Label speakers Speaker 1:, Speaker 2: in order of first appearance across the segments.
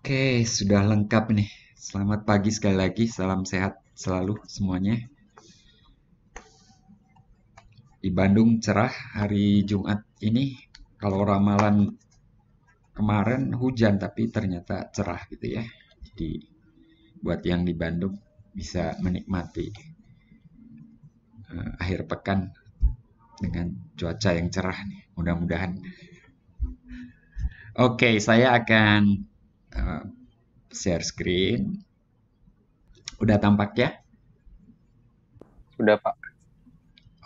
Speaker 1: Oke, sudah lengkap nih. Selamat pagi sekali lagi. Salam sehat selalu semuanya. Di Bandung cerah hari Jumat ini. Kalau ramalan kemarin hujan, tapi ternyata cerah gitu ya. Jadi buat yang di Bandung bisa menikmati akhir pekan dengan cuaca yang cerah nih. Mudah-mudahan. Oke, saya akan uh, share screen. Udah tampak ya?
Speaker 2: Sudah, Pak.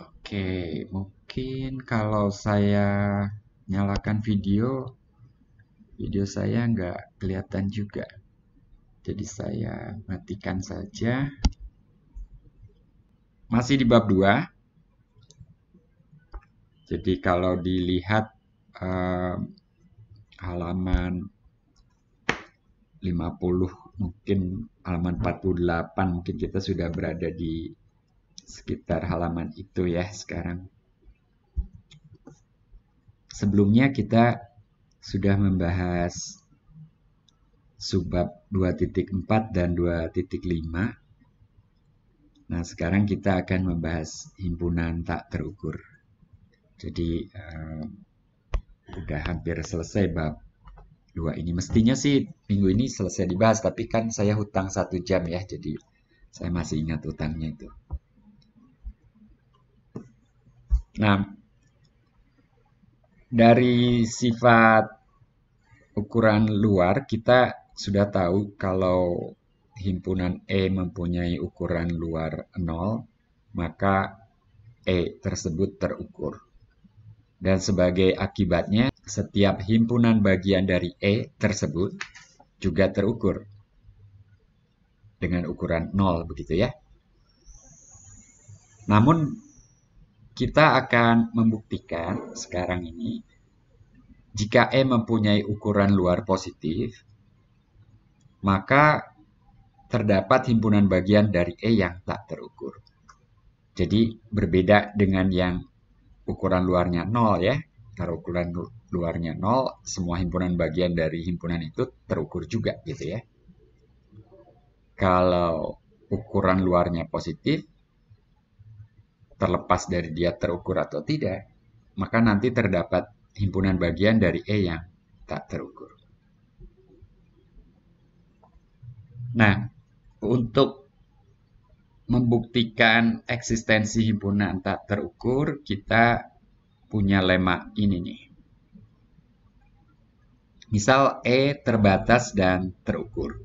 Speaker 1: Oke, mungkin kalau saya nyalakan video saya nggak kelihatan juga. Jadi saya matikan saja. Masih di bab 2. Jadi kalau dilihat eh, halaman 50, mungkin halaman 48, mungkin kita sudah berada di sekitar halaman itu ya sekarang. Sebelumnya kita sudah membahas subbab 2.4 dan 2.5. Nah, sekarang kita akan membahas himpunan tak terukur. Jadi, udah hampir selesai bab 2 ini. Mestinya sih minggu ini selesai dibahas, tapi kan saya hutang 1 jam ya, jadi saya masih ingat hutangnya itu. Nah, dari sifat ukuran luar, kita sudah tahu kalau himpunan E mempunyai ukuran luar 0, maka E tersebut terukur. Dan sebagai akibatnya, setiap himpunan bagian dari E tersebut juga terukur dengan ukuran 0 begitu ya. Namun kita akan membuktikan sekarang ini jika E mempunyai ukuran luar positif, maka terdapat himpunan bagian dari E yang tak terukur. Jadi berbeda dengan yang ukuran luarnya 0 ya. Kalau ukuran luarnya 0, semua himpunan bagian dari himpunan itu terukur juga gitu ya. Kalau ukuran luarnya positif, terlepas dari dia terukur atau tidak, maka nanti terdapat himpunan bagian dari E yang tak terukur. Nah, untuk membuktikan eksistensi himpunan tak terukur, kita punya lemma ini nih. Misal E terbatas dan terukur.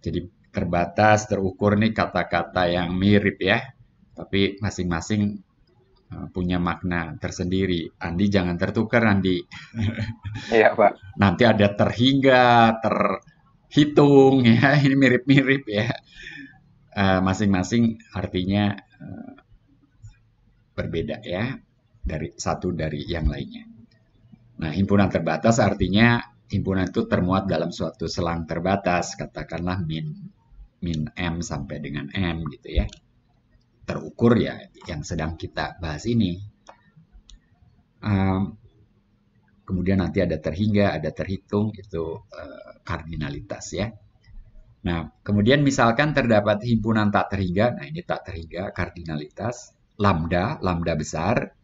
Speaker 1: Jadi terbatas, terukur nih kata-kata yang mirip ya. Tapi masing-masing punya makna tersendiri. Andi jangan tertukar Andi.
Speaker 2: Iya, Pak.
Speaker 1: Nanti ada terhingga, terhitung ya. Ini mirip-mirip ya. Masing-masing artinya berbeda ya. Dari satu dari yang lainnya. Nah, himpunan terbatas artinya himpunan itu termuat dalam suatu selang terbatas, katakanlah min M sampai dengan M gitu ya. Terukur ya yang sedang kita bahas ini. Kemudian nanti ada terhingga, ada terhitung, itu kardinalitas ya. Nah, kemudian misalkan terdapat himpunan tak terhingga, nah ini tak terhingga, kardinalitas, lambda besar,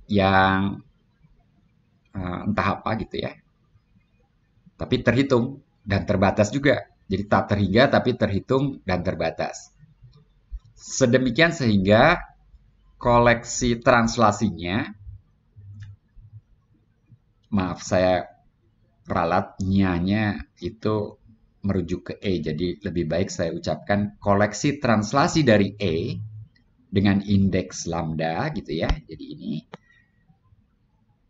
Speaker 1: yang entah apa gitu ya. Tapi terhitung dan terbatas juga. Jadi tak terhingga tapi terhitung dan terbatas. Sedemikian sehingga koleksi translasinya, maaf saya ralat nyanya itu merujuk ke E. Jadi lebih baik saya ucapkan koleksi translasi dari E dengan indeks lambda gitu ya. Jadi ini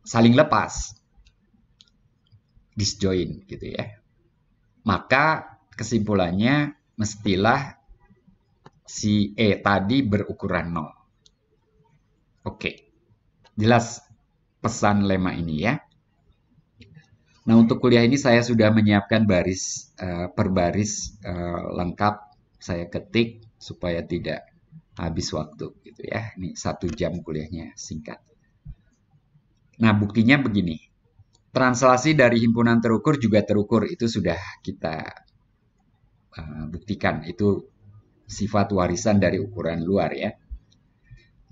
Speaker 1: saling lepas, disjoin gitu ya. Maka kesimpulannya mestilah si E tadi berukuran 0. Oke, jelas pesan lemma ini ya. Nah, untuk kuliah ini saya sudah menyiapkan baris per baris lengkap saya ketik supaya tidak habis waktu gitu ya. Ini 1 jam kuliahnya singkat. Nah, buktinya begini. translasi dari himpunan terukur juga terukur. Itu sudah kita buktikan. Itu sifat warisan dari ukuran luar ya.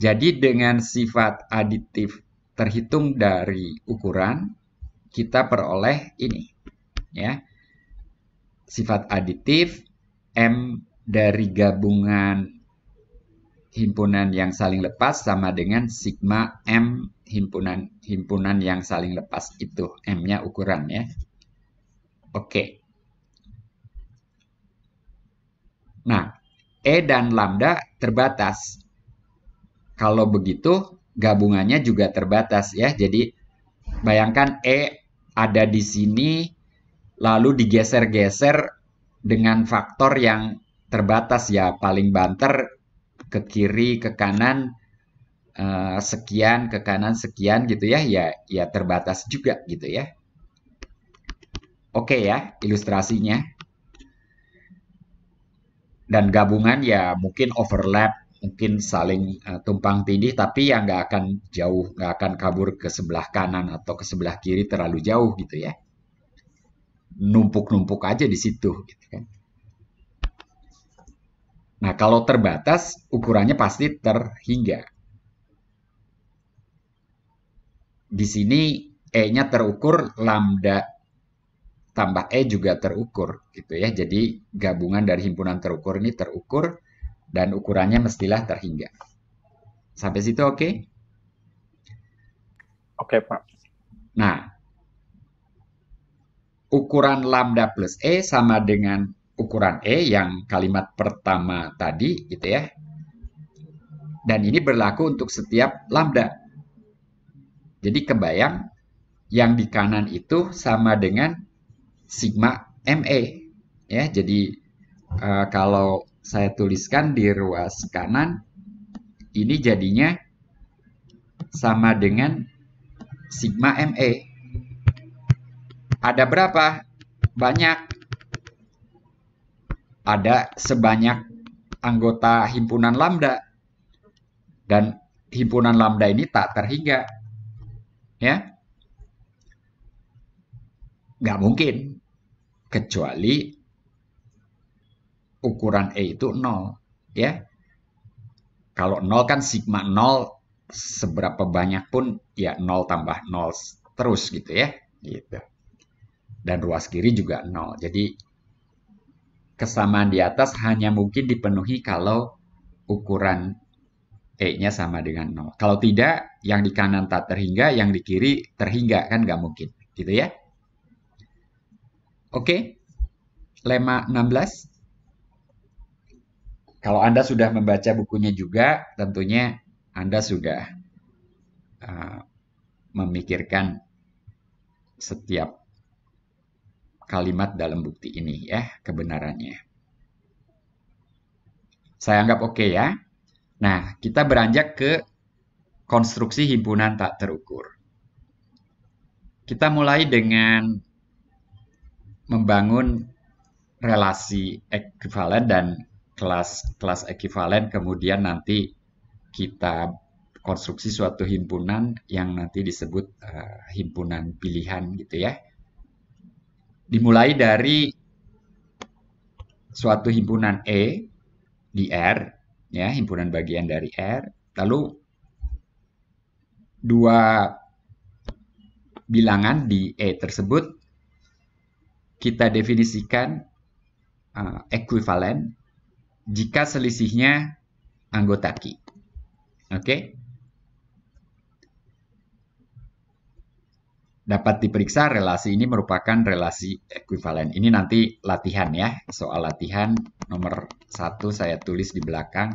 Speaker 1: Jadi dengan sifat aditif terhitung dari ukuran, kita peroleh ini ya. Sifat aditif M dari gabungan himpunan yang saling lepas sama dengan sigma M himpunan yang saling lepas itu. M-nya ukuran ya. Oke. Nah, E dan lambda terbatas. Kalau begitu, gabungannya juga terbatas ya. Jadi, bayangkan E ada di sini, lalu digeser-geser dengan faktor yang terbatas ya. Paling banter ke kiri, ke kanan, sekian, ke kanan, sekian gitu ya. Ya terbatas juga gitu ya. Oke ya, ilustrasinya. Dan gabungan ya mungkin overlap, mungkin saling tumpang tindih, tapi ya nggak akan jauh, nggak akan kabur ke sebelah kanan atau ke sebelah kiri terlalu jauh gitu ya. Numpuk-numpuk aja di situ gitu kan. Nah, kalau terbatas, ukurannya pasti terhingga. Di sini E-nya terukur, lambda tambah E juga terukur gitu ya. Jadi gabungan dari himpunan terukur ini terukur dan ukurannya mestilah terhingga. Sampai situ oke?
Speaker 2: Oke, Pak.
Speaker 1: Nah, ukuran lambda plus E sama dengan ukuran E yang kalimat pertama tadi gitu ya. Dan ini berlaku untuk setiap lambda. Jadi kebayang yang di kanan itu sama dengan sigma ME ya. Jadi kalau saya tuliskan di ruas kanan ini jadinya sama dengan sigma ME. Ada berapa? Banyak. Ada sebanyak anggota himpunan lambda. Dan himpunan lambda ini tak terhingga. Ya. Nggak mungkin. Kecuali ukuran E itu 0. Ya. Kalau 0 kan sigma 0 seberapa banyak pun ya 0 tambah 0 terus gitu ya. Gitu. Dan ruas kiri juga 0. Jadi kesamaan di atas hanya mungkin dipenuhi kalau ukuran E-nya sama dengan 0. Kalau tidak, yang di kanan tak terhingga, yang di kiri terhingga. Kan nggak mungkin. Gitu ya. Oke. Lemma 16. Kalau Anda sudah membaca bukunya juga, tentunya Anda sudah memikirkan setiap kalimat dalam bukti ini ya, kebenarannya. Saya anggap oke ya. Nah, kita beranjak ke konstruksi himpunan tak terukur. Kita mulai dengan membangun relasi ekuivalen dan kelas ekuivalen, kemudian nanti kita konstruksi suatu himpunan yang nanti disebut himpunan pilihan gitu ya. Dimulai dari suatu himpunan E di R, ya, himpunan bagian dari R, lalu dua bilangan di E tersebut kita definisikan ekuivalen jika selisihnya anggota Q. Oke? Dapat diperiksa relasi ini merupakan relasi ekuivalen. Ini nanti latihan ya, soal latihan nomor 1 saya tulis di belakang.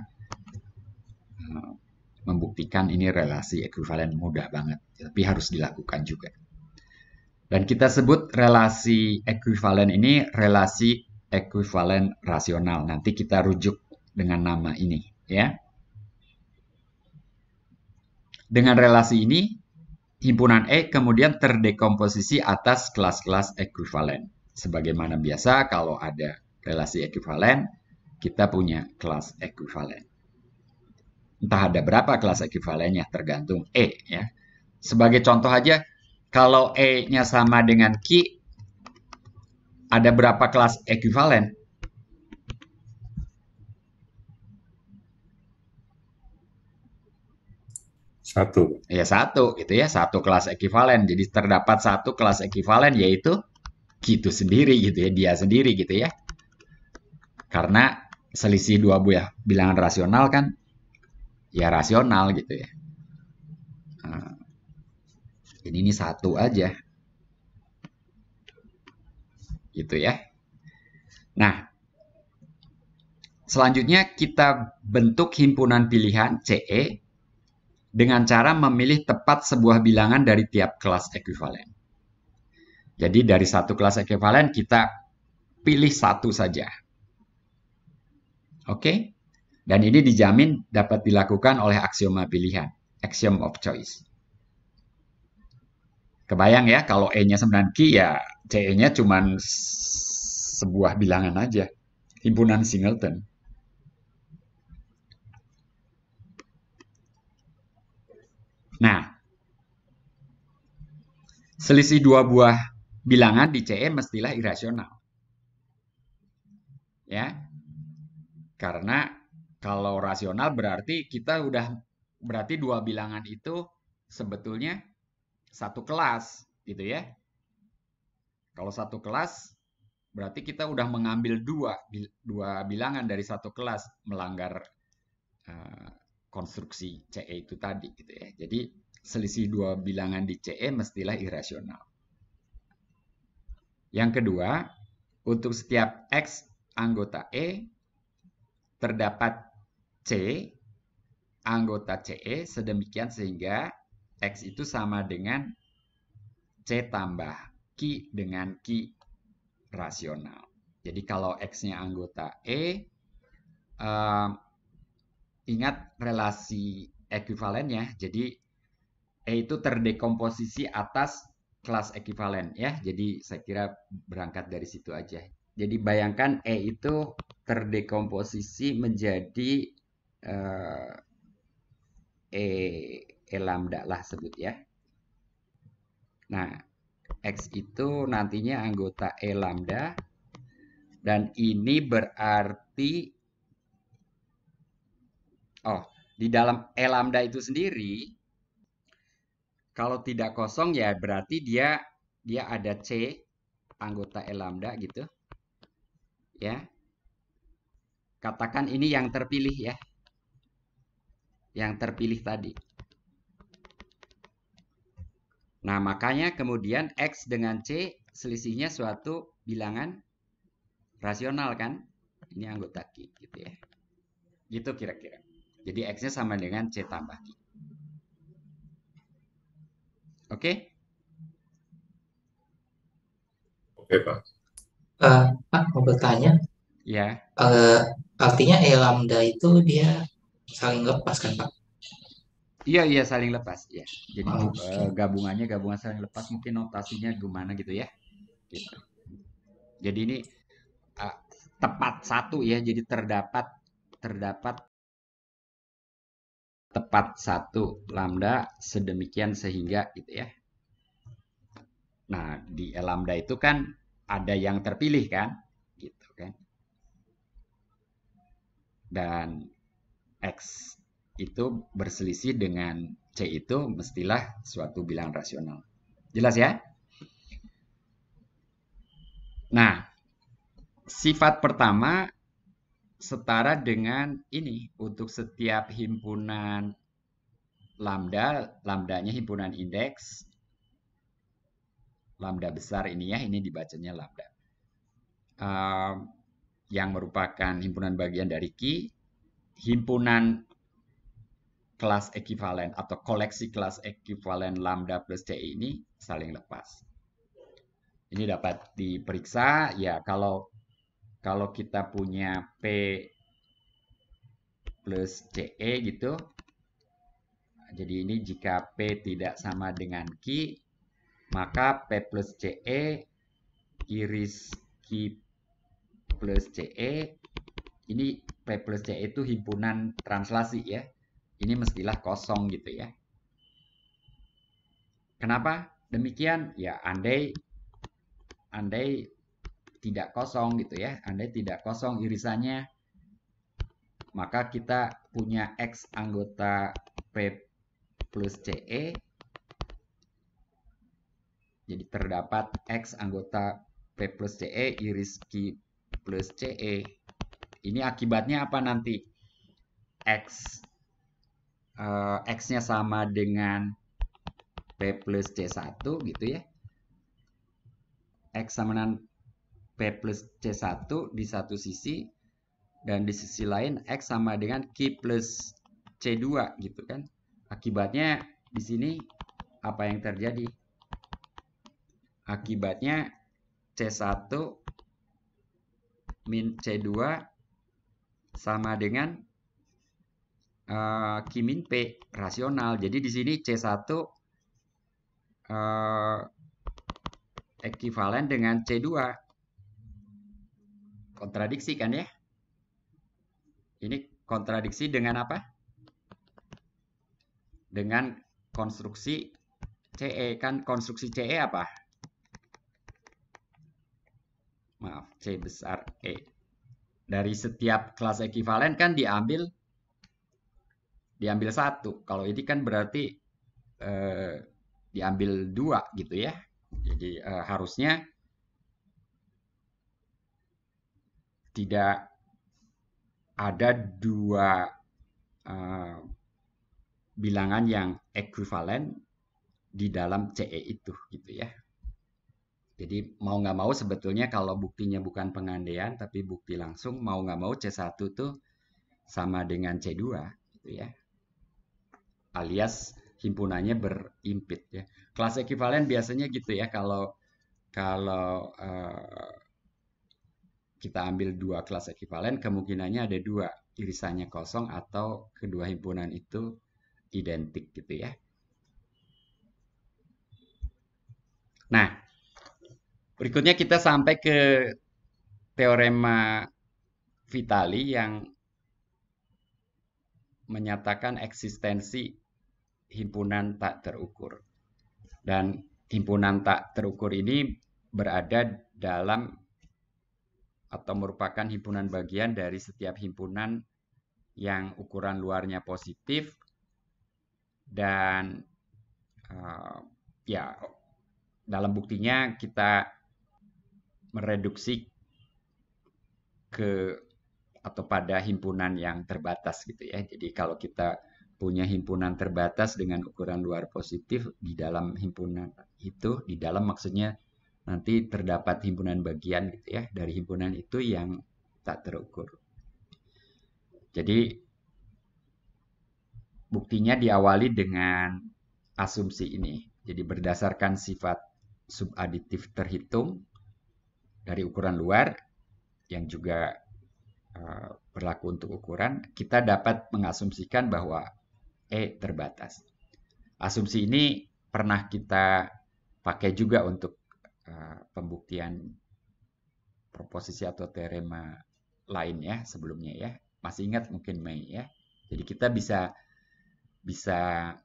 Speaker 1: Membuktikan ini relasi ekuivalen, mudah banget, tapi harus dilakukan juga. Dan kita sebut relasi ekuivalen ini relasi ekuivalen rasional. Nanti kita rujuk dengan nama ini ya. Dengan relasi ini himpunan E kemudian terdekomposisi atas kelas-kelas ekuivalen. Sebagaimana biasa kalau ada relasi ekuivalen, kita punya kelas ekuivalen. Entah ada berapa kelas ekuivalennya, tergantung E ya. Sebagai contoh aja, Kalau E-nya sama dengan Q, ada berapa kelas ekuivalen?
Speaker 3: Satu.
Speaker 1: Ya satu, gitu ya. Satu kelas ekuivalen. Jadi terdapat satu kelas ekuivalen, yaitu Q itu sendiri, gitu ya. Dia sendiri, gitu ya. Karena selisih dua buah bilangan rasional kan, ya rasional, gitu ya. Nah, ini satu aja. Gitu ya. Nah, selanjutnya kita bentuk himpunan pilihan CE dengan cara memilih tepat sebuah bilangan dari tiap kelas ekuivalen. Jadi dari satu kelas ekuivalen kita pilih satu saja. Oke? Dan ini dijamin dapat dilakukan oleh aksioma pilihan, axiom of choice. Kebayang ya, kalau E-nya 9Q ya CE-nya cuma sebuah bilangan aja, himpunan singleton. Nah, selisih dua buah bilangan di CE mestilah irasional. Ya. Karena kalau rasional berarti kita berarti dua bilangan itu sebetulnya satu kelas, gitu ya. Kalau satu kelas berarti kita udah mengambil dua bilangan dari satu kelas, melanggar konstruksi CE itu tadi, gitu ya. Jadi selisih dua bilangan di CE mestilah irasional. Yang kedua, untuk setiap X anggota E terdapat C anggota CE sedemikian sehingga X itu sama dengan C tambah Q dengan Q rasional. Jadi kalau X-nya anggota E, ingat relasi ekuivalennya. Jadi E itu terdekomposisi atas kelas ekuivalen ya. Jadi saya kira berangkat dari situ aja. Jadi bayangkan E itu terdekomposisi menjadi E lambda lah sebut ya. Nah, X itu nantinya anggota E lambda. Dan ini berarti, di dalam E lambda itu sendiri, kalau tidak kosong ya berarti dia ada C anggota E lambda gitu. Ya. Katakan ini yang terpilih ya. Yang terpilih tadi. Nah, makanya kemudian X dengan C selisihnya suatu bilangan rasional kan? Ini anggota Q gitu ya. Gitu kira-kira. Jadi X-nya sama dengan C tambah Q. Oke?
Speaker 3: Oke, Pak.
Speaker 4: Pak, mau bertanya.
Speaker 1: Ya.
Speaker 4: Artinya E lambda itu dia saling lepas kan, Pak?
Speaker 1: Iya, saling lepas. Ya. Jadi
Speaker 4: Okay.
Speaker 1: gabungan saling lepas. Mungkin notasinya gimana gitu ya. Gitu. Jadi ini tepat satu ya. Jadi terdapat tepat satu lambda sedemikian sehingga gitu ya. Nah, di E lambda itu kan ada yang terpilih kan? Gitu kan. Dan X itu berselisih dengan C itu mestilah suatu bilangan rasional. Jelas ya? Nah, sifat pertama setara dengan ini untuk setiap himpunan lambda, lambdanya himpunan indeks, lambda besar ini ya, ini dibacanya lambda. Yang merupakan himpunan bagian dari Q, himpunan kelas ekuivalen atau koleksi kelas ekuivalen lambda plus C ini saling lepas. Ini dapat diperiksa ya kalau kita punya P plus CE gitu. Jadi ini jika P tidak sama dengan Q, maka P plus CE iris Q plus CE, ini P plus CE itu himpunan translasi ya. Ini mestilah kosong gitu ya. Kenapa? Demikian ya, andai tidak kosong gitu ya, andai tidak kosong irisannya, maka kita punya X anggota P plus CE, jadi terdapat X anggota P plus CE iris Q plus CE. Ini akibatnya apa nanti? X-nya sama dengan P plus C1 gitu ya. X sama dengan P plus C1 di satu sisi, dan di sisi lain X sama dengan Q plus C2 gitu kan. Akibatnya di sini apa yang terjadi? Akibatnya C1 min C2 sama dengan Q min P rasional. Jadi di sini C1 ekuivalen dengan C2. Kontradiksi kan ya? Ini kontradiksi dengan apa? Dengan konstruksi CE. Kan konstruksi CE apa? Maaf, C besar E. Dari setiap kelas ekuivalen kan diambil satu. Kalau ini kan berarti diambil 2 gitu ya. Jadi harusnya tidak ada 2 bilangan yang ekuivalen di dalam CE itu gitu ya. Jadi mau nggak mau sebetulnya kalau buktinya bukan pengandaian tapi bukti langsung, mau nggak mau C1 tuh sama dengan C2 gitu ya. Alias himpunannya berimpit ya. Kelas ekuivalen biasanya gitu ya, kalau kita ambil 2 kelas ekuivalen, kemungkinannya ada 2, irisannya kosong atau kedua himpunan itu identik gitu ya. Nah, berikutnya kita sampai ke teorema Vitali yang menyatakan eksistensi himpunan tak terukur. Dan himpunan tak terukur ini berada dalam atau merupakan himpunan bagian dari setiap himpunan yang ukuran luarnya positif dan ya dalam buktinya kita mereduksi ke atau pada himpunan yang terbatas gitu ya. Jadi kalau kita punya himpunan terbatas dengan ukuran luar positif, di dalam himpunan itu, di dalam maksudnya nanti terdapat himpunan bagian gitu ya, dari himpunan itu yang tak terukur. Jadi buktinya diawali dengan asumsi ini. Jadi berdasarkan sifat subaditif terhitung dari ukuran luar yang juga berlaku untuk ukuran, kita dapat mengasumsikan bahwa E terbatas. Asumsi ini pernah kita pakai juga untuk pembuktian proposisi atau teorema lain ya sebelumnya ya. Masih ingat mungkin Mei ya. Jadi kita bisa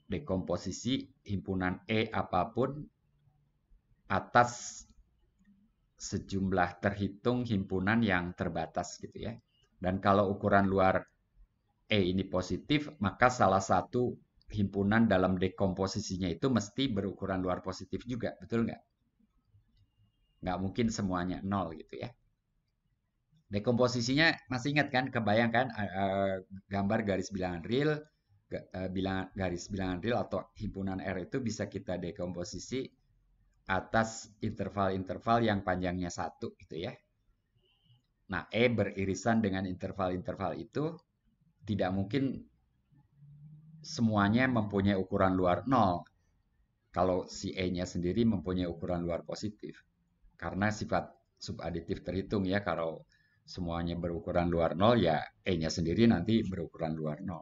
Speaker 1: dekomposisi himpunan E apapun atas sejumlah terhitung himpunan yang terbatas gitu ya. Dan kalau ukuran luar E ini positif, maka salah satu himpunan dalam dekomposisinya itu mesti berukuran luar positif juga, betul nggak? Nggak mungkin semuanya 0 gitu ya. Dekomposisinya masih ingat kan? Kebayang kan gambar garis bilangan real, garis bilangan real atau himpunan R itu bisa kita dekomposisi atas interval-interval yang panjangnya 1 gitu ya. Nah, E beririsan dengan interval-interval itu tidak mungkin semuanya mempunyai ukuran luar 0 kalau si E-nya sendiri mempunyai ukuran luar positif. Karena sifat subaditif terhitung ya, kalau semuanya berukuran luar 0 ya E-nya sendiri nanti berukuran luar 0.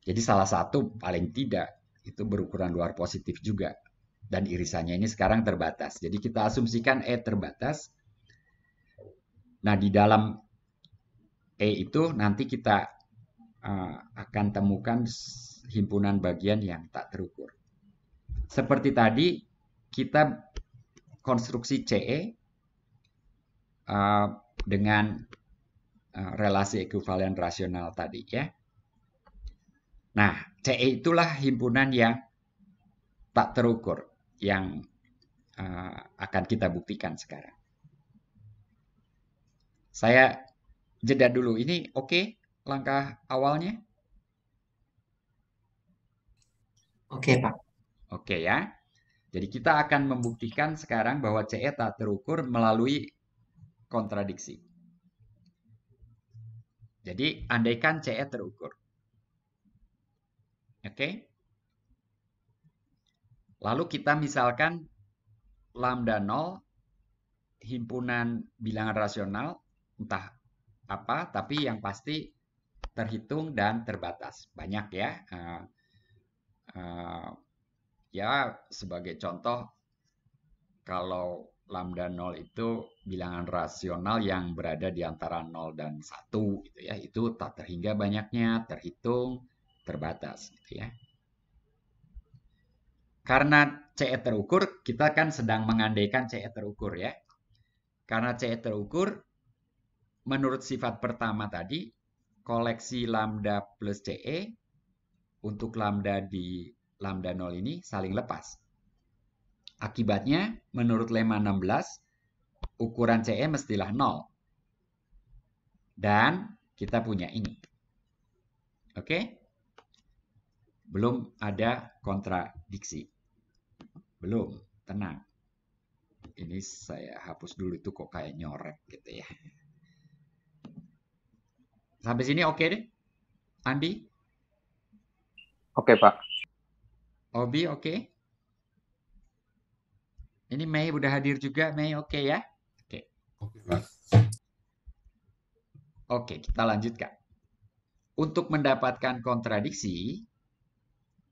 Speaker 1: Jadi salah satu paling tidak itu berukuran luar positif juga. Dan irisannya ini sekarang terbatas. Jadi kita asumsikan E terbatas. Nah, di dalam E itu nanti kita akan temukan himpunan bagian yang tak terukur. seperti tadi, kita konstruksi CE dengan relasi ekuivalen rasional tadi ya. Nah, CE itulah himpunan yang tak terukur yang akan kita buktikan sekarang. Saya jeda dulu. Ini oke langkah awalnya?
Speaker 4: Oke, Pak.
Speaker 1: Oke ya. Jadi kita akan membuktikan sekarang bahwa CE tak terukur melalui kontradiksi. Jadi andaikan CE terukur. Oke. Lalu kita misalkan lambda 0 himpunan bilangan rasional entah apa, tapi yang pasti terhitung dan terbatas. Banyak ya. Ya sebagai contoh, kalau lambda 0 itu bilangan rasional yang berada di antara 0 dan 1 gitu ya. Itu tak terhingga banyaknya, terhitung, terbatas gitu ya. Karena CE terukur, kita kan sedang mengandaikan CE terukur ya. Karena CE terukur, menurut sifat pertama tadi, koleksi lambda plus CE untuk lambda di lambda 0 ini saling lepas. Akibatnya, menurut lemma 16, ukuran CE mestilah 0. Dan kita punya ini. Oke? Belum ada kontradiksi. Belum, tenang. Ini saya hapus dulu, itu kok kayak nyorek gitu ya. Sampai sini oke deh? Andi?
Speaker 2: Oke, Pak.
Speaker 1: Obi oke? Ini Mei udah hadir juga, Mei oke ya? Oke.
Speaker 3: Oke, Pak.
Speaker 1: Oke, kita lanjutkan. Untuk mendapatkan kontradiksi,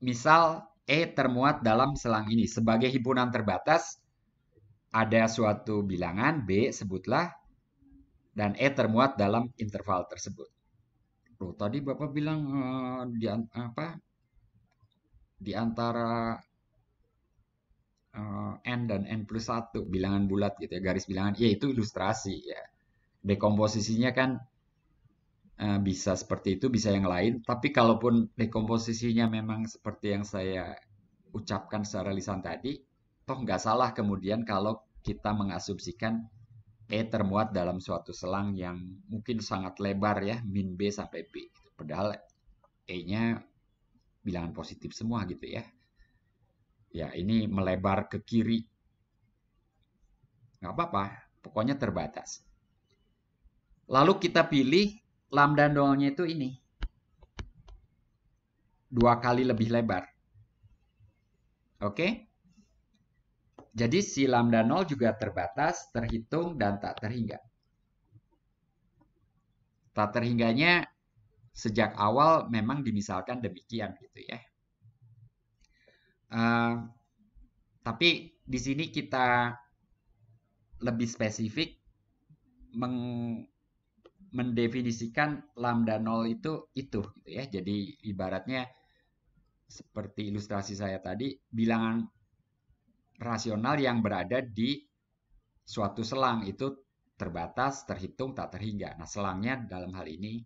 Speaker 1: misal E termuat dalam selang ini. Sebagai himpunan terbatas, ada suatu bilangan, B sebutlah, dan E termuat dalam interval tersebut. Loh, tadi Bapak bilang di antara N dan N plus 1, bilangan bulat gitu ya, garis bilangan. Ya, itu ilustrasi ya. Dekomposisinya kan bisa seperti itu, bisa yang lain. Tapi kalaupun dekomposisinya memang seperti yang saya ucapkan secara lisan tadi, toh nggak salah kemudian kalau kita mengasumsikan E termuat dalam suatu selang yang mungkin sangat lebar ya, min B sampai B. Padahal E-nya bilangan positif semua gitu ya. Ya, ini melebar ke kiri. Nggak apa-apa, pokoknya terbatas. Lalu kita pilih lambda 0-nya itu ini. 2 kali lebih lebar. Oke? Jadi si lambda 0 juga terbatas, terhitung, dan tak terhingga. Tak terhingganya sejak awal memang dimisalkan demikian gitu ya. Tapi di sini kita lebih spesifik mendefinisikan lambda 0 itu gitu ya. Jadi ibaratnya seperti ilustrasi saya tadi, bilangan rasional yang berada di suatu selang itu terbatas, terhitung, tak terhingga. Nah, selangnya dalam hal ini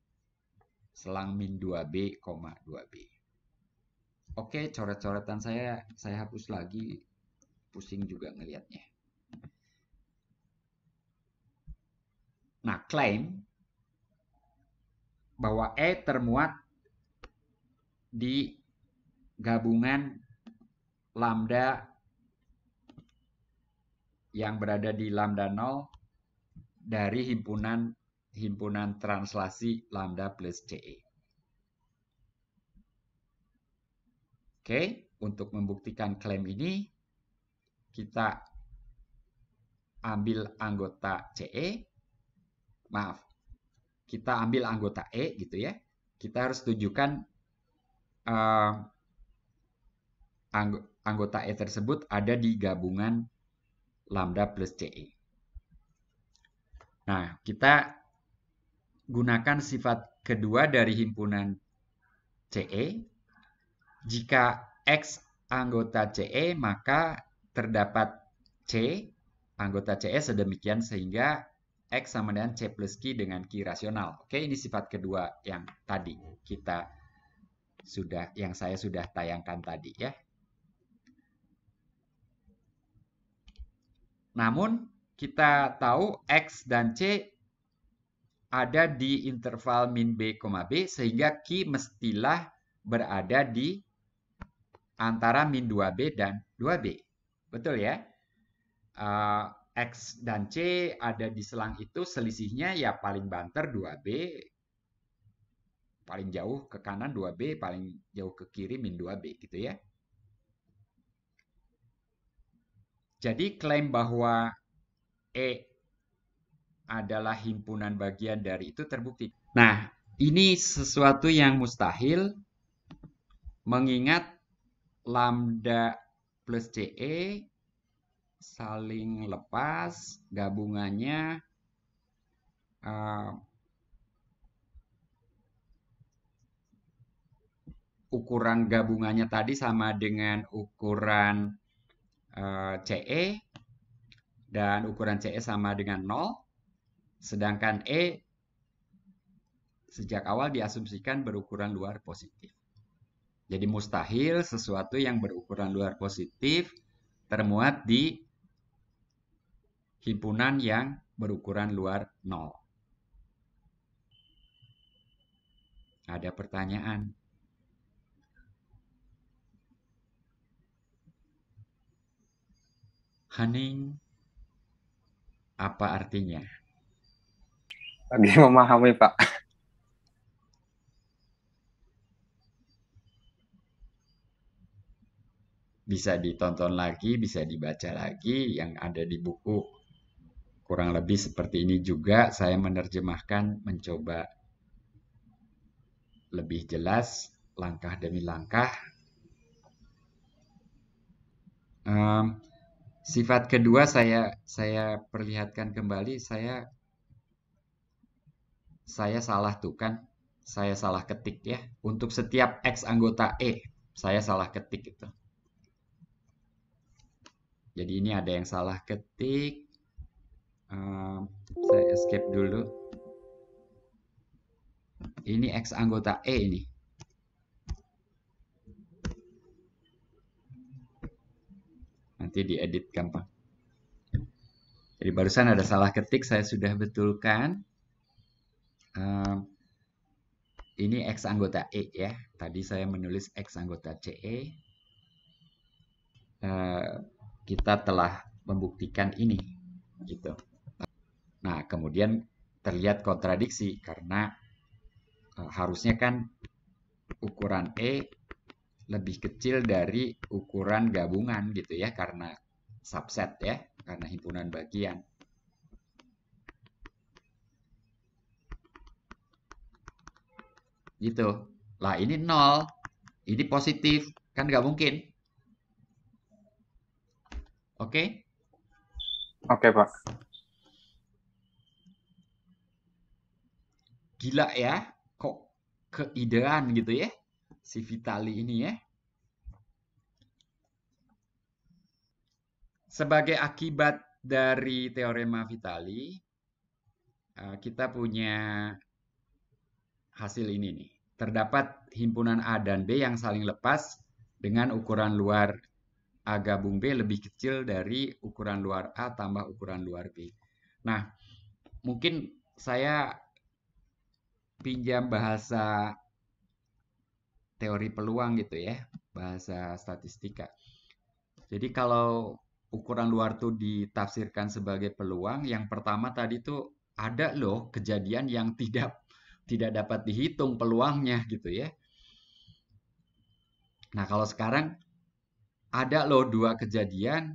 Speaker 1: selang min 2B, 2B. Oke, coret-coretan saya hapus lagi. Pusing juga ngelihatnya. Nah, klaim bahwa E termuat di gabungan lambda yang berada di lambda 0 dari himpunan translasi lambda plus CE. Oke, untuk membuktikan klaim ini, kita ambil anggota CE, kita ambil anggota E gitu ya. Kita harus tunjukkan anggota E tersebut ada di gabungan lambda plus CE. Nah, kita gunakan sifat kedua dari himpunan CE. Jika X anggota CE, maka terdapat C anggota CE sedemikian sehingga X sama dengan C plus Q dengan Q rasional. Oke, ini sifat kedua yang tadi yang saya sudah tayangkan tadi ya. Namun kita tahu X dan C ada di interval min B, B sehingga Q mestilah berada di antara min 2B dan 2B. Betul ya? X dan C ada di selang itu, selisihnya ya paling banter 2B, paling jauh ke kanan 2B, paling jauh ke kiri min 2B gitu ya. Jadi klaim bahwa E adalah himpunan bagian dari itu terbukti. Nah, ini sesuatu yang mustahil mengingat lambda plus CE saling lepas, gabungannya ukuran gabungannya tadi sama dengan ukuran CE dan ukuran CE sama dengan 0, sedangkan E sejak awal diasumsikan berukuran luar positif. Jadi mustahil sesuatu yang berukuran luar positif termuat di himpunan yang berukuran luar 0. Ada pertanyaan? Hening, apa artinya?
Speaker 2: Lagi memahami, Pak.
Speaker 1: Bisa ditonton lagi, bisa dibaca lagi, yang ada di buku kurang lebih seperti ini juga. Saya menerjemahkan, mencoba lebih jelas langkah demi langkah. Sifat kedua saya perlihatkan kembali, saya salah tuh kan, saya salah ketik ya. Untuk setiap X anggota E, saya salah ketik itu. Jadi ini ada yang salah ketik. Saya escape dulu. Ini X anggota E ini. Nanti diedit gampang. Jadi barusan ada salah ketik, saya sudah betulkan. Ini X anggota E ya. Tadi saya menulis X anggota CE. Kita telah membuktikan ini. Gitu. Nah, kemudian terlihat kontradiksi karena harusnya kan ukuran E lebih kecil dari ukuran gabungan gitu ya, karena subset ya, karena himpunan bagian. Gitu. Lah ini 0, ini positif, kan nggak mungkin. Oke?
Speaker 2: Oke, Pak.
Speaker 1: Gila ya, kok keidean gitu ya, si Vitali ini ya. Sebagai akibat dari teorema Vitali, kita punya hasil ini nih. Terdapat himpunan A dan B yang saling lepas dengan ukuran luar A gabung B lebih kecil dari ukuran luar A tambah ukuran luar B. Nah, mungkin saya pinjam bahasa teori peluang gitu ya, bahasa statistika. Jadi kalau ukuran luar tuh ditafsirkan sebagai peluang, yang pertama tadi tuh ada loh kejadian yang tidak dapat dihitung peluangnya gitu ya. Nah, kalau sekarang ada loh 2 kejadian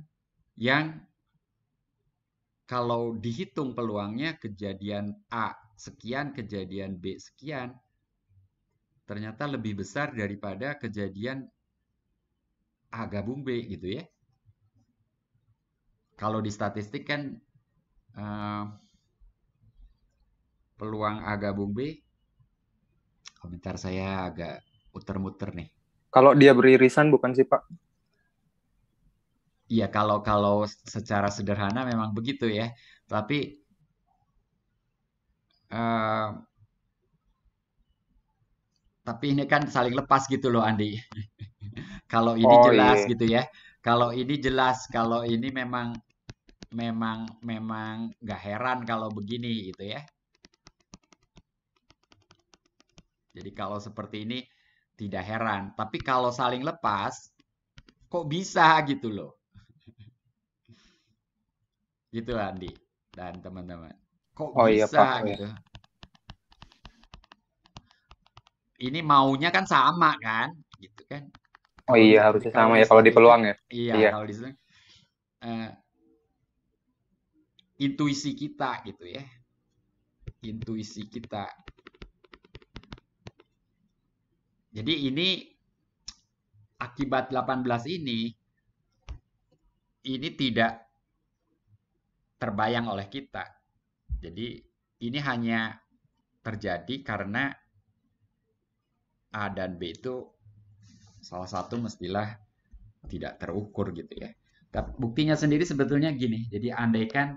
Speaker 1: yang kalau dihitung peluangnya, kejadian A sekian, kejadian B sekian, ternyata lebih besar daripada kejadian A gabung B gitu ya. Kalau di statistik kan peluang A gabung B, komentar saya agak muter-muter nih.
Speaker 2: Kalau dia beririsan bukan sih, Pak?
Speaker 1: Iya, kalau secara sederhana memang begitu ya. Tapi eh, tapi ini kan saling lepas gitu loh, Andi. Kalau ini
Speaker 2: Oh
Speaker 1: jelas
Speaker 2: iya.
Speaker 1: gitu ya. Kalau ini jelas, kalau ini memang memang memang nggak heran kalau begini gitu ya. Jadi kalau seperti ini tidak heran. Tapi kalau saling lepas, kok bisa gitu loh. Gitu Andi dan teman-teman. Kok
Speaker 2: Oh iya
Speaker 1: bisa
Speaker 2: Pak. Oh iya.
Speaker 1: gitu. Ini maunya kan sama kan, gitu kan.
Speaker 2: Oh
Speaker 1: Kalau
Speaker 2: iya
Speaker 1: di
Speaker 2: harusnya
Speaker 1: kalau
Speaker 2: sama
Speaker 1: di
Speaker 2: ya kalau di
Speaker 1: itu
Speaker 2: peluang ya.
Speaker 1: iya,
Speaker 2: Iya.
Speaker 1: kalau di situ eh, intuisi kita gitu ya. Intuisi kita. Jadi ini akibat 18 ini tidak terbayang oleh kita. Jadi ini hanya terjadi karena A dan B itu salah satu mestilah tidak terukur gitu ya. Tapi buktinya sendiri sebetulnya gini. Jadi andaikan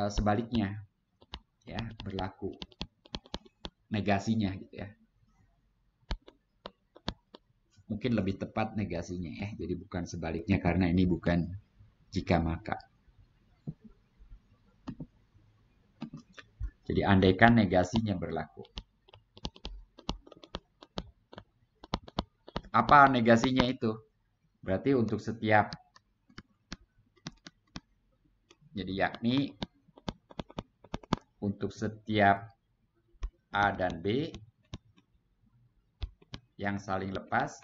Speaker 1: sebaliknya ya berlaku negasinya gitu ya. Mungkin lebih tepat negasinya ya. Jadi bukan sebaliknya karena ini bukan jika maka. Jadi andaikan negasinya berlaku. Apa negasinya itu? Berarti untuk setiap jadi yakni untuk setiap A dan B yang saling lepas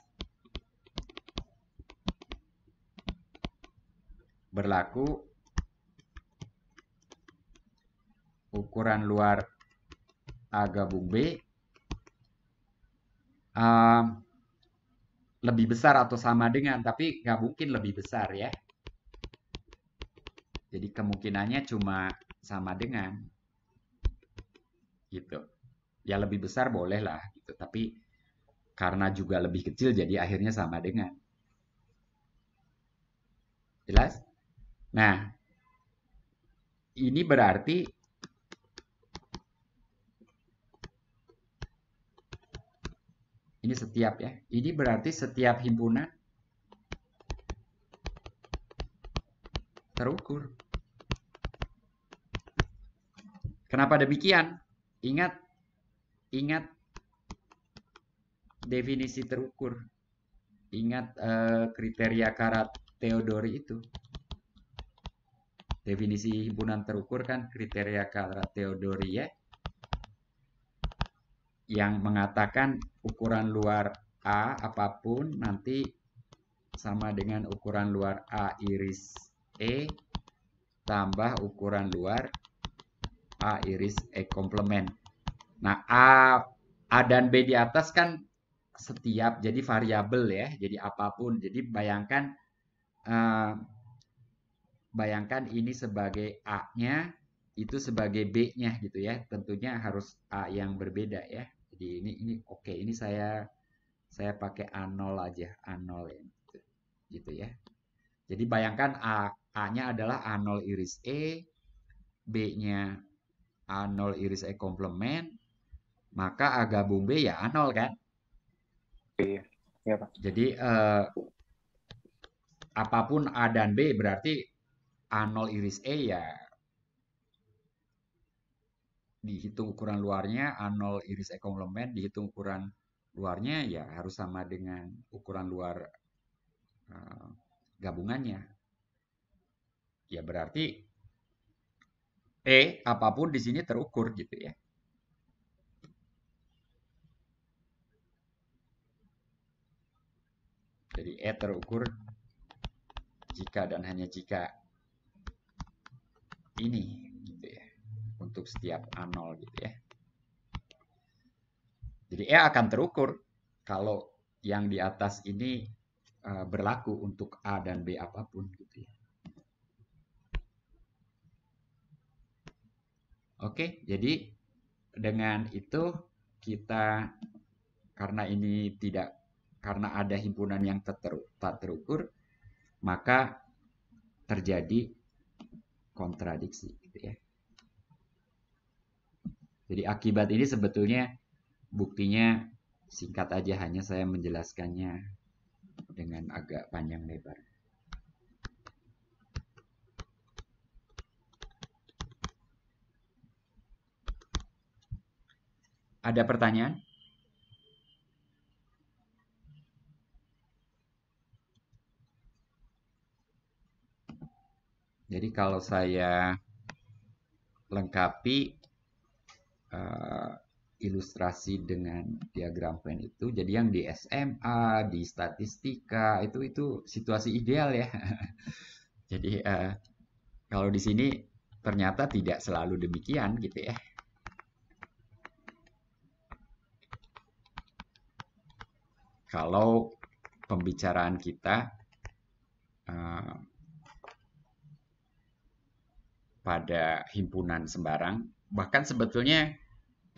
Speaker 1: berlaku ukuran luar A gabung B lebih besar atau sama dengan, tapi nggak mungkin lebih besar ya. Jadi kemungkinannya cuma sama dengan gitu. Ya lebih besar boleh lah gitu, tapi karena juga lebih kecil jadi akhirnya sama dengan. Jelas? Nah, ini berarti ini setiap ya. Ini berarti setiap himpunan terukur. Kenapa demikian? Ingat ingat definisi terukur. Ingat kriteria Karat-Theodori itu. Definisi himpunan terukur kan kriteria Karat-Theodori ya. Yang mengatakan ukuran luar A apapun nanti sama dengan ukuran luar A iris E tambah ukuran luar A iris E komplement. Nah, A dan B di atas kan setiap jadi variabel ya, jadi apapun. Jadi bayangkan ini sebagai A-nya, itu sebagai B-nya gitu ya. Tentunya harus A yang berbeda ya. Jadi ini oke, ini saya pakai A0 aja, A0 ya. Gitu ya. Jadi bayangkan A-nya adalah A0 iris E, B-nya A0 iris E komplement, maka A gabung B ya A0 kan?
Speaker 2: Iya. Iya Pak.
Speaker 1: Jadi apapun A dan B berarti A0 iris E ya dihitung ukuran luarnya, A0 iris E komplement dihitung ukuran luarnya ya harus sama dengan ukuran luar gabungannya. Ya berarti apapun di sini terukur gitu ya. Jadi terukur jika dan hanya jika ini gitu ya. Untuk setiap A0 gitu ya. Jadi akan terukur kalau yang di atas ini berlaku untuk A dan B apapun gitu ya. Oke, jadi dengan itu kita karena ini tidak karena ada himpunan yang tak terukur, maka terjadi kontradiksi gitu ya. Jadi akibat ini sebetulnya buktinya singkat aja, hanya saya menjelaskannya dengan agak panjang lebar. Ada pertanyaan? Jadi kalau saya lengkapi ilustrasi dengan diagram Venn itu, jadi yang di SMA, di statistika itu situasi ideal ya. Jadi kalau di sini ternyata tidak selalu demikian gitu ya. Kalau pembicaraan kita pada himpunan sembarang, bahkan sebetulnya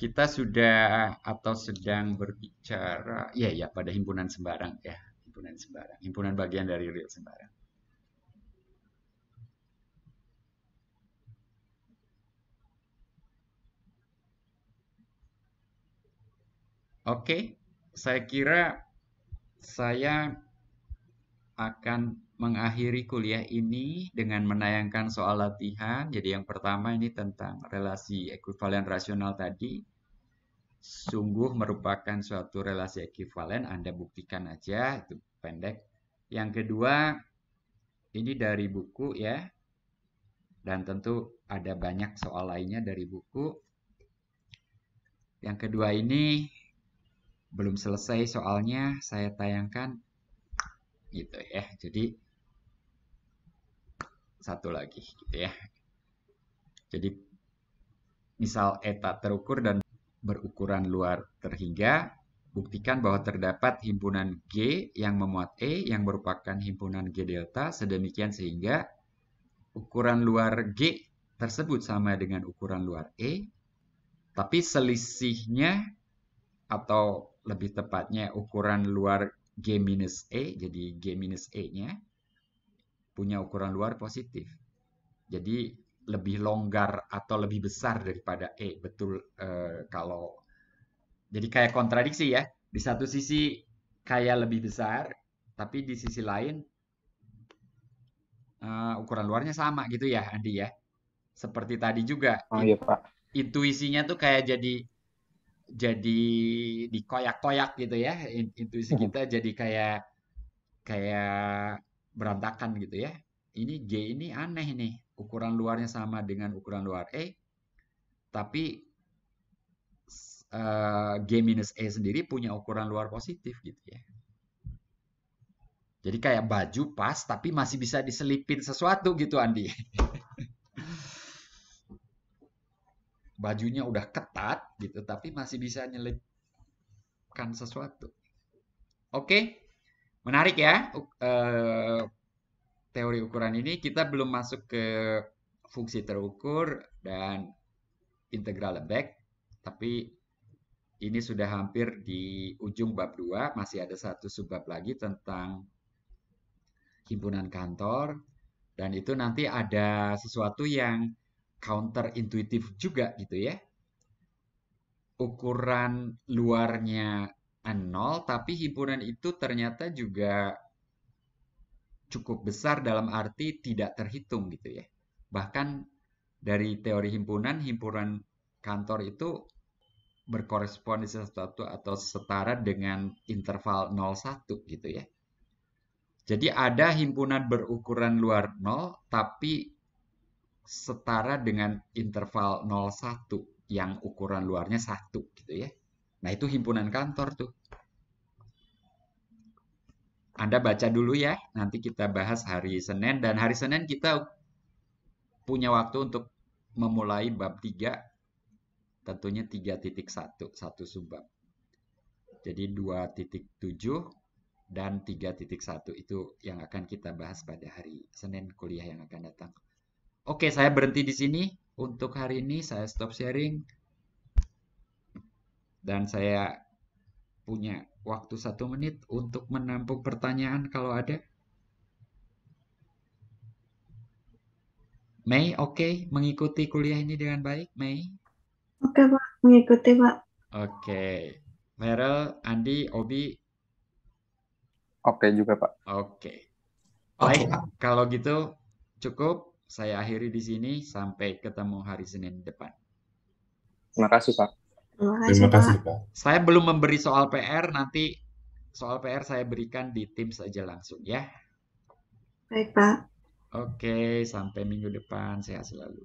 Speaker 1: kita sudah atau sedang berbicara ya pada himpunan sembarang ya, himpunan bagian dari real sembarang. Oke, saya kira saya akan mengakhiri kuliah ini dengan menayangkan soal latihan. Jadi yang pertama ini tentang relasi ekuivalen rasional tadi. Sungguh merupakan suatu relasi ekuivalen, Anda buktikan aja, itu pendek. Yang kedua, ini dari buku ya. Dan tentu ada banyak soal lainnya dari buku. Yang kedua ini belum selesai soalnya, saya tayangkan gitu ya. Jadi satu lagi gitu ya. Jadi misal eta terukur dan berukuran luar terhingga, buktikan bahwa terdapat himpunan G yang memuat E yang merupakan himpunan G delta sedemikian sehingga ukuran luar G tersebut sama dengan ukuran luar E, tapi selisihnya atau lebih tepatnya ukuran luar G minus E, jadi G minus E-nya punya ukuran luar positif. Jadi lebih longgar atau lebih besar daripada E. Betul kalau jadi kayak kontradiksi ya. Di satu sisi kayak lebih besar, tapi di sisi lain ukuran luarnya sama gitu ya, Andi ya. Seperti tadi juga.
Speaker 2: Oh iya, Pak.
Speaker 1: Intuisinya tuh kayak jadi dikoyak-koyak gitu ya. Intuisi kita jadi kayak berantakan gitu ya. Ini G ini aneh nih. Ukuran luarnya sama dengan ukuran luar E, tapi G minus E sendiri punya ukuran luar positif gitu ya. Jadi kayak baju pas, tapi masih bisa diselipin sesuatu gitu, Andi. Bajunya udah ketat gitu, tapi masih bisa nyelipkan sesuatu. Oke, menarik ya teori ukuran ini. Kita belum masuk ke fungsi terukur dan integral Lebesgue, tapi ini sudah hampir di ujung bab 2, masih ada satu subbab lagi tentang himpunan Cantor, dan itu nanti ada sesuatu yang counterintuitif juga gitu ya. Ukuran luarnya 0, tapi himpunan itu ternyata juga cukup besar dalam arti tidak terhitung gitu ya. Bahkan dari teori himpunan Cantor itu berkorespondensi sesuatu atau setara dengan interval 0,1 gitu ya. Jadi ada himpunan berukuran luar 0 tapi setara dengan interval 0,1 yang ukuran luarnya 1 gitu ya. Nah, itu himpunan Cantor tuh. Anda baca dulu ya, nanti kita bahas hari Senin, dan hari Senin kita punya waktu untuk memulai bab 3, tentunya 3.1, satu subbab. Jadi 2.7 dan 3.1 itu yang akan kita bahas pada hari Senin kuliah yang akan datang. Oke, saya berhenti di sini untuk hari ini. Saya stop sharing dan saya punya waktu 1 menit untuk menampung pertanyaan kalau ada. Mei, oke, mengikuti kuliah ini dengan baik, Mei?
Speaker 5: Oke, Pak. Mengikuti, Pak.
Speaker 1: Oke. Meryl, Andi, Obi,
Speaker 2: Oke juga, Pak.
Speaker 1: oke.
Speaker 4: Oke,
Speaker 1: Baik,
Speaker 4: Pak.
Speaker 1: kalau gitu cukup. Saya akhiri di sini. Sampai ketemu hari Senin depan.
Speaker 2: Terima kasih, Pak.
Speaker 5: Terima kasih,
Speaker 3: Terima
Speaker 5: Pak.
Speaker 3: kasih, Pak.
Speaker 1: Saya belum memberi soal PR, nanti soal PR saya berikan di tim saja langsung ya.
Speaker 5: Baik, Pak.
Speaker 1: Oke, sampai minggu depan. Sehat selalu.